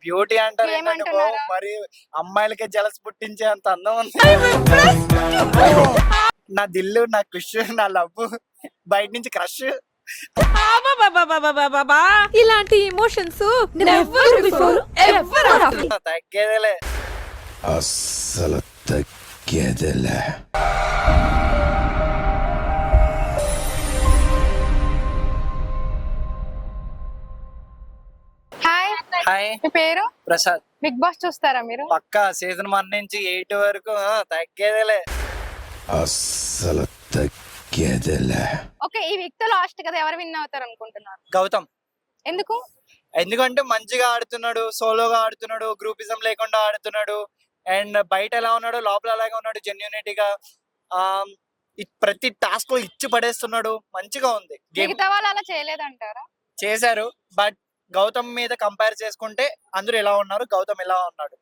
Beauty అంటారు ఏంటండి బాబు? ఏమంటున్నారా? మరి అమ్మాయిలకే జలస్ పుట్టించే అంత అందం ఉంది. నా దిల్లు, నా కుష్, నా లవ్, బయట నుంచి క్రష్. ఇలాంటి emotions never before ever after. తగ్గేదేలే. అస్సలు తగ్గేదేలే. హాయ్, హాయ్, మీ పేరు? ప్రసాద్. బిగ్ బాస్ చూస్తారా మీరు? పక్కా సీజన్ 1 నుంచి 8 వరకు తగ్గేదేలే. అస్సలు తగ్గేదేలే. ఓకే, ఈ వీక్ తో లాస్ట్ కదా, ఎవరు విన్ అవుతారు అనుకుంటున్నారు? గౌతమ్. ఎందుకు? ఎందుకంటే మంచిగా ఆడుతున్నాడు, సోలోగా ఆడుతున్నాడు, గ్రూపిజం లేకుండా ఆడుతున్నాడు. అండ్ బయట ఎలా ఉన్నాడు, లోపల అలాగే ఉన్నాడు. జెన్యూనిటీగా ప్రతి టాస్క్ లో ఇచ్చి పడేస్తున్నాడు. మంచిగా ఉంది గేమ్. మిగతా వాళ్ళు అలా చేయలేదంటారా? చేశారు, బట్ గౌతమ్ మీద కంపేర్ చేసుకుంటే అందరూ ఎలా ఉన్నారు, గౌతమ్ ఎలా ఉన్నాడు.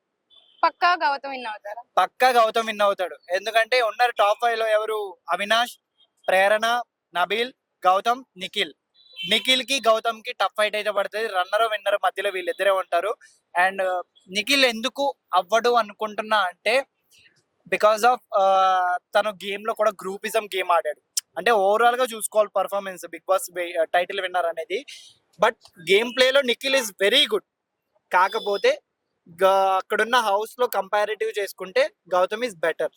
పక్కా గౌతమ్ విన్ అవుతారా? పక్కా గౌతమ్ విన్ అవుతాడు. ఎందుకంటే ఉన్నారు టాప్ 5 లో ఎవరు? అవినాష్, ప్రేరణ, నబీల్, గౌతమ్, నిఖిల్. నిఖిల్ కి గౌతమ్ కి టఫ్ ఫైట్ అయితే పడుతుంది. రన్నర్ విన్నర్ మధ్యలో వీళ్ళిద్దరే ఉంటారు. అండ్ నిఖిల్ ఎందుకు అవ్వడు అనుకుంటున్నా అంటే బికాస్ ఆఫ్ తను గేమ్ లో కూడా గ్రూపిజం గేమ్ ఆడాడు. అంటే ఓవరాల్ గా చూసుకోవాలి performance, Bigg Boss title winner అనేది. బట్ గేమ్ ప్లే లో నిఖిల్ ఈస్ వెరీ గుడ్. కాకపోతే అక్కడున్న హౌస్ లో కంపారిటివ్ చేసుకుంటే గౌతమ్ ఈస్ బెటర్.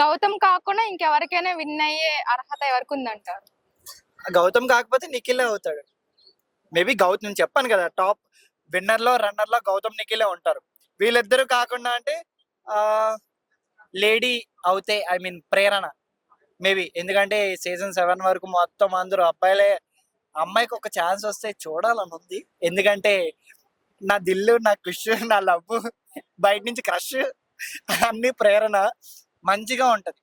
గౌతమ్ కాకుండా ఇంకెవరికైనా విన్ అయ్యే అర్హత ఎవరికి ఉందంటారు? గౌతమ్ కాకపోతే నిఖిలే అవుతాడు. మేబీ గౌతమ్, నేను చెప్పాను కదా టాప్ విన్నర్ లో రన్నర్ లో గౌతమ్ నిఖిలే ఉంటారు. వీళ్ళిద్దరు కాకుండా అంటే లేడీ అవుతే ఐ మీన్ ప్రేరణ మేబీ. ఎందుకంటే సీజన్ 7 వరకు మొత్తం అందరూ అబ్బాయిలే. అమ్మాయికి ఒక ఛాన్స్ వస్తే చూడాలని ఉంది. ఎందుకంటే నా దిల్లు, నా కుష్, నా లవ్, బయట నుంచి క్రష్ అన్ని ప్రేరణ. మంచిగా ఉంటది.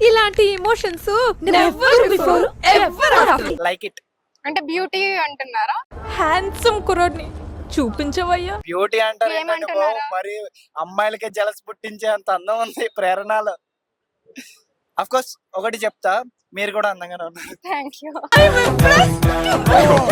ఇలాంటి emotions never before ever after. Like it. అంటే బ్యూటీ అంటున్నారా? హ్యాండ్సమ్ కుర్రోడ్ని చూపించవయ్యా. బ్యూటీ అంటారు ఏంటండి బాబు? ఏమంటున్నారా? మరి అమ్మాయిలకే జలస్ పుట్టించే అంత అందం ఉంది ప్రేరణలో. అఫ్ కోర్స్ ఒకటి చెప్తా, మీరు కూడా అందంగానే ఉన్నారు. Thank you.